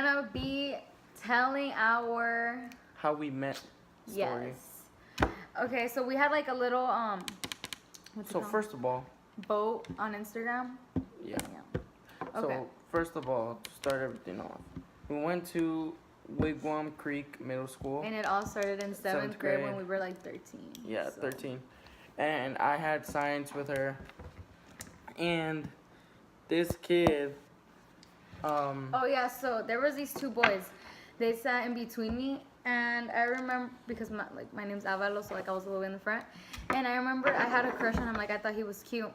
gonna be telling our how we met story. Yes. Okay, so we had like a little what's it So called? first of all, Vote on Instagram. yeah. Okay. So first of all, to start everything off, we went to Wigwam Creek Middle School. And it all started in seventh grade when we were like 13. Yeah, so. 13. And I had science with her. And this kid, Oh yeah, so there was these two boys. They sat in between me, and I remember because my name's Avalo, so like I was a little in the front. And I remember I had a crush on him. Like I thought he was cute.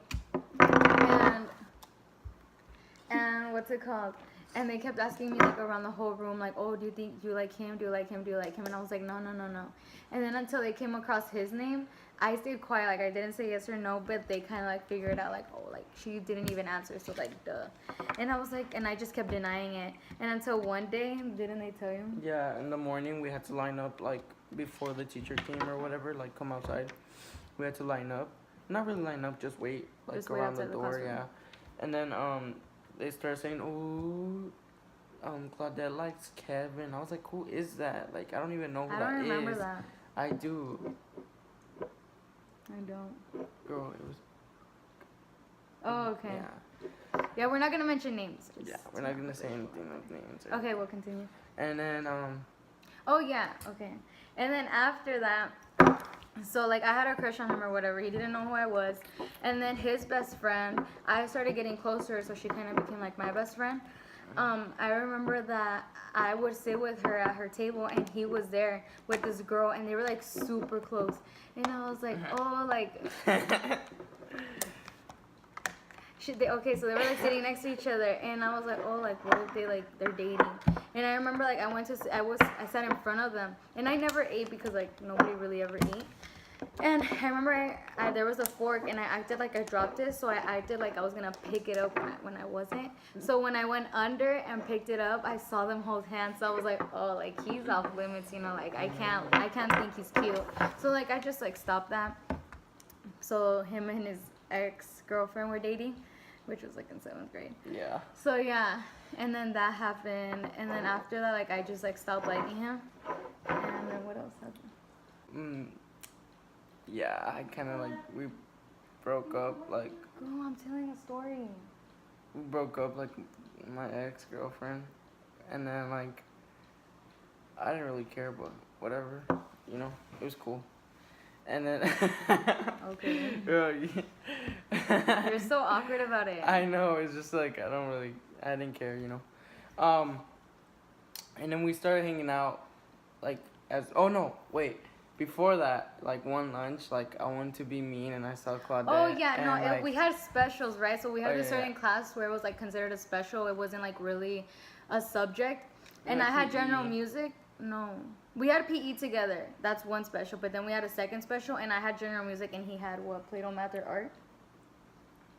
And what's it called? And they kept asking me like around the whole room, like, oh, do you like him? Do you like him? Do you like him? And I was like, no. And then until they came across his name, I stayed quiet. Like I didn't say yes or no, but they kind of like figured out like, oh, like she didn't even answer. So like, duh. And I was like, and I just kept denying it. And until one day, didn't they tell you? Yeah, in the morning we had to line up like before the teacher came or whatever, like come outside. We had to line up. Not really line up, just wait. Like Just wait around the outside the door, classroom. yeah. And then they started saying, oh, Claudette likes Kevin. I was like, who is that? Like, I don't even know who that is. I don't remember that. I do. I don't. Girl, it was. Oh, okay. Yeah. Yeah, we're not gonna mention names. Yeah, we're not gonna say anything like names. Okay, we'll continue. And then Oh yeah, okay. And then after that, so like I had a crush on him or whatever. He didn't know who I was. And then his best friend, I started getting closer, so she kind of became like my best friend. I remember that I would sit with her at her table, and he was there with this girl, and they were like super close. And I was like, oh, like. Okay, so they were like sitting next to each other, and I was like, oh, like what if they're dating? And I remember like I sat in front of them, and I never ate because like nobody really ever ate. And I remember there was a fork, and I acted like I dropped it, so I acted like I was gonna pick it up when I wasn't. So when I went under and picked it up, I saw them hold hands. So I was like, oh, like he's off limits, you know, like I can't think he's cute. So like I just like stopped that. So him and his ex-girlfriend were dating, which was like in 7th grade. yeah. So yeah, and then that happened, and then after that, like I just like stopped liking him. And then what else happened? Yeah, I kind of like we broke up like. Girl, I'm telling a story. We broke up like my ex-girlfriend, and then like I didn't really care, but whatever, you know, it was cool. And then Okay. Girl, You're so awkward about it. I know, it's just like I didn't care, you know. And then we started hanging out like before that, like one lunch, like I wanted to be mean and I saw Claudette. Oh yeah, and, no, like, we had specials, right? So we had a certain yeah. class where it was like considered a special. It wasn't like really a subject. And Like I had PE. general music. No, we had PE together. That's one special. But then we had a second special, and I had general music, and he had what, Play-Doh, math, or art?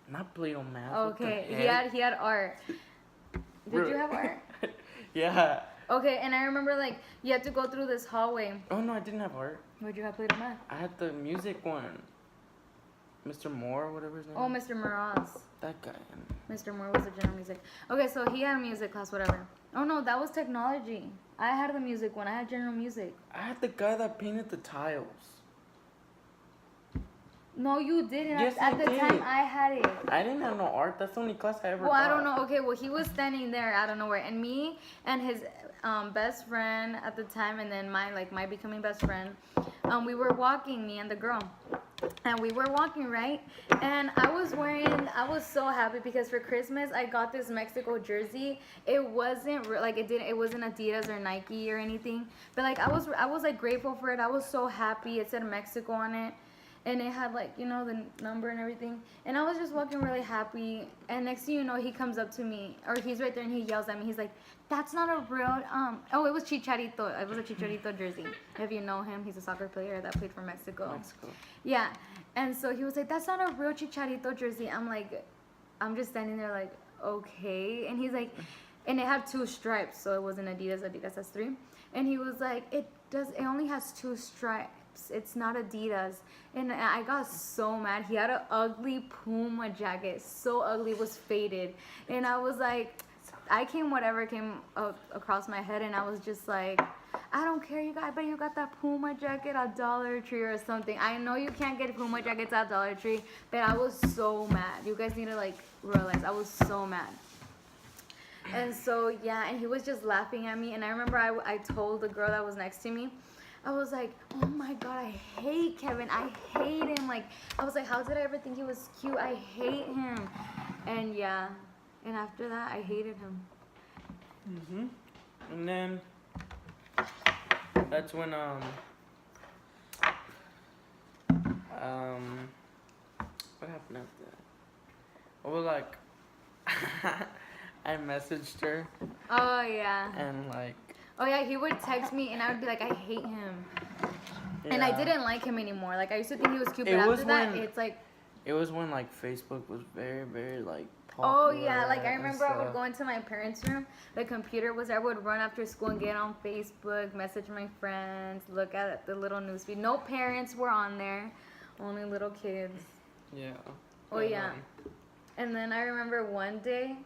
Not Play-Doh math. Okay, what the heck? he had art. Did you have art? Yeah. Okay, and I remember like you had to go through this hallway. Oh no, I didn't have art. Would you have Play-Doh math? I had the music one. Mr. Moore, whatever his name Oh, is. Mr. Mraz. That guy. Mr. Moore was the general music. Okay, so he had music class, whatever. Oh no, that was technology. I had the music one. I had general music. I had the guy that painted the tiles. No, you didn't. Yes, At I the did. time, I had it. I didn't have no art. That's the only class I ever Well, I don't taught. know. Okay, well, he was standing there out of nowhere, and me and his best friend at the time, and then my becoming best friend, we were walking, me and the girl, and we were walking, right? And I was so happy because for Christmas I got this Mexico jersey. It wasn't it wasn't Adidas or Nike or anything, but like I was like grateful for it. I was so happy. It said Mexico on it. And it had like, you know, the number and everything. And I was just walking really happy. And next thing you know, he comes up to me, or he's right there and he yells at me. He's like, that's not a real, oh, it was Chicharito. It was a Chicharito jersey. If you know him, he's a soccer player that played for Mexico. Yeah. And so he was like, that's not a real Chicharito jersey. I'm just standing there like, okay. And he's like, and it had 2 stripes. So it wasn't Adidas has 3. And he was like, it only has 2 stripes. It's not Adidas. And I got so mad. He had an ugly Puma jacket, so ugly, it was faded. And I was like, I came whatever came across my head, and I was just like, I don't care, you guys. I bet you got that Puma jacket at Dollar Tree or something. I know you can't get Puma jackets at Dollar Tree, but I was so mad. You guys need to like realize I was so mad. And so yeah, and he was just laughing at me. And I remember I told the girl that was next to me, I was like, oh my god, I hate Kevin. I hate him. Like, I was like, how did I ever think he was cute? I hate him. And yeah, and after that, I hated him. And then that's when what happened after that? Well, like I messaged her Oh yeah. and like Oh yeah, he would text me, and I would be like, I hate him. And I yeah. didn't like him anymore. Like, I used to think he was cute, It but was after that, when- it's like, It was when like Facebook was very, very like oh popular. yeah, like I and remember I would stuff. go into my parents' room, the computer was there, I would run after school and get on Facebook, message my friends, look at the little newsfeed. No parents were on there, only little kids. Yeah. Oh yeah. And then I remember one day,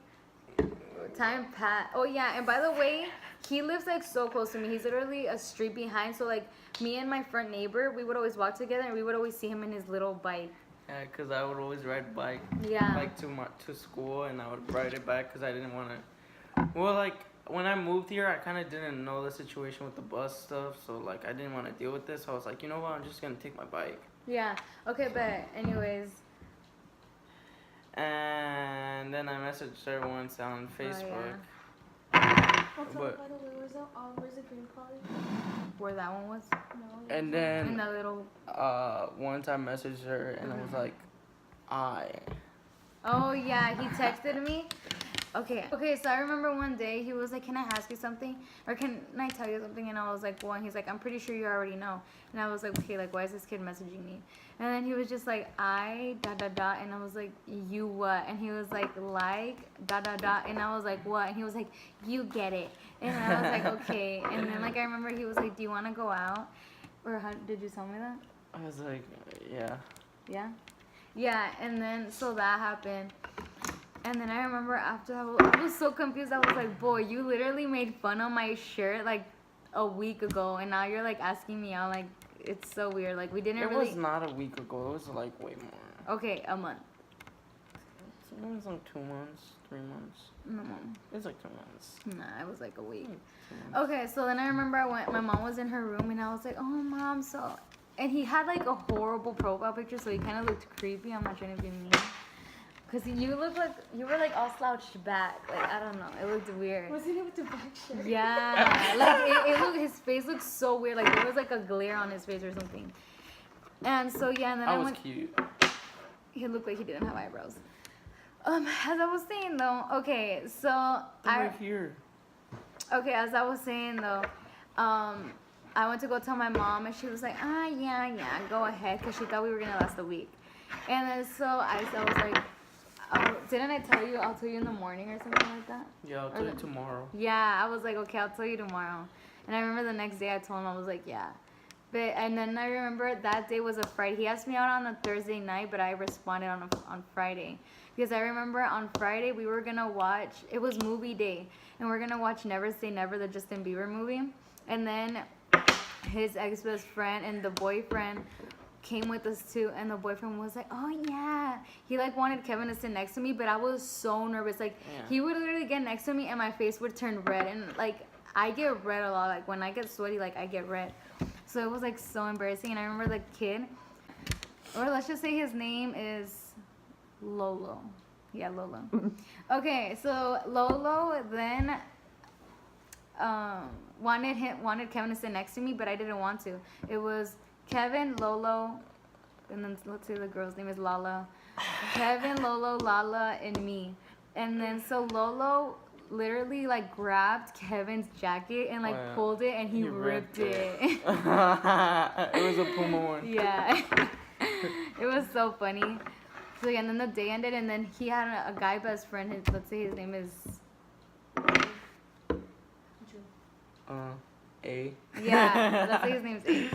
time passed. Oh yeah, and by the way, he lives like so close to me. He's literally a street behind. So like me and my front neighbor, we would always walk together, and we would always see him in his little bike. Yeah, cause I would always ride bike Yeah. like to school, and I would ride it back cause I didn't want to. Well, like when I moved here, I kind of didn't know the situation with the bus stuff, so like I didn't want to deal with this. So I was like, you know what, I'm just gonna take my bike. Yeah. Okay, but anyways. And then I messaged her once on Facebook. Also, But- by the way, where's the green college? Where that one was? No. And In then the little. once I messaged her and I was like, Oh yeah, he texted me. Okay, so I remember one day he was like, "Can I ask you something, or can I tell you something?" And I was like, "Well," and he's like, "I'm pretty sure you already know." And I was like, "Okay, like why is this kid messaging me?" And then he was just like, "I dot dot dot," and I was like, "You what?" And he was like dot dot dot, and I was like, "What?" And he was like, "You get it." And I was like, "Okay." And then like I remember he was like, "Do you want to go out?" Or how did you tell me that? I was like, yeah. Yeah. Yeah, and then so that happened. And then I remember after that, I was so confused. I was like, boy, you literally made fun of my shirt like a week ago, and now you're like asking me out. Like, it's so weird. Like, we didn't It really. was not a week ago. It was like way more. Okay, a month. It was like 2 months, 3 months. No, It was like 2 months. nah, it was like a week. 2 months. Okay, so then I remember my mom was in her room, and I was like, oh, mom, so. And he had like a horrible profile picture, so he kind of looked creepy. I'm not trying to be mean. Cause you look like you were like all slouched back. Like I don't know, it looked weird. Wasn't it with the black shirt? Yeah, like it looked. His face looked so weird. Like there was like a glare on his face or something. And so yeah, and then I I was went. cute. He looked like he didn't have eyebrows. As I was saying though, okay, so Right here. Okay, as I was saying though, I went to go tell my mom, and she was like, yeah, go ahead, because she thought we were gonna last a week. And then so I was like, didn't I tell you I'll tell you in the morning or something like that? Yeah, I'll tell you tomorrow. Yeah, I was like, okay, I'll tell you tomorrow. And I remember the next day I told him, I was like, yeah. And then I remember that day was a Friday. He asked me out on a Thursday night, but I responded on Friday. Because I remember on Friday we were going to watch, it was movie day, and we're going to watch Never Say Never, the Justin Bieber movie. And then his ex-best friend and the boyfriend came with us too, and the boyfriend was like, oh yeah, he like wanted Kevin to sit next to me, but I was so nervous. Like he would literally get next to me and my face would turn red, and like I get red a lot. Like when I get sweaty, like I get red. So it was like so embarrassing. And I remember the kid, or let's just say his name is Lolo. Yeah, Lolo. Okay, so Lolo then wanted Kevin to sit next to me, but I didn't want to. It was Kevin, Lolo, and then let's say the girl's name is Lala. Kevin, Lolo, Lala, and me. And then so Lolo literally like grabbed Kevin's jacket and like pulled it, and he ripped it. It was a Puma one. Yeah. It was so funny. So yeah, and then the day ended, and then he had a guy best friend. Let's say his name is A. Yeah, let's say his name's A.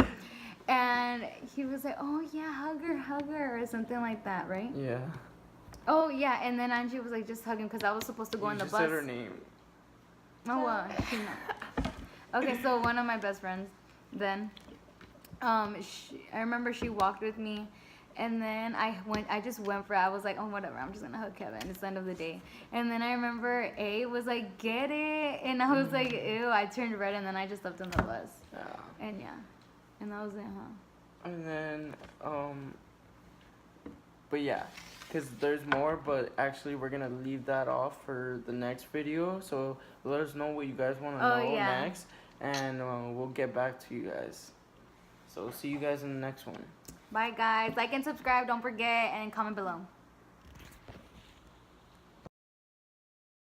And he was like, oh yeah, hug her, or something like that, right? Yeah. Oh yeah, and then Angie was like, just hug him, because I was supposed to go on the just bus. said her name. Oh, she know. Okay, so one of my best friends, then, I remember she walked with me, and then I just went for it. I was like, oh, whatever, I'm just gonna hug Kevin. It's the end of the day. And then I remember A was like, get it, and I was like, ew. I turned red, and then I just left on the bus. Yeah. And yeah, and that was it, huh? And then, but yeah, because there's more, but actually we're gonna leave that off for the next video. So let us know what you guys want to know yeah. next, and we'll get back to you guys. So see you guys in the next one. Bye, guys. Like and subscribe. Don't forget, and comment below.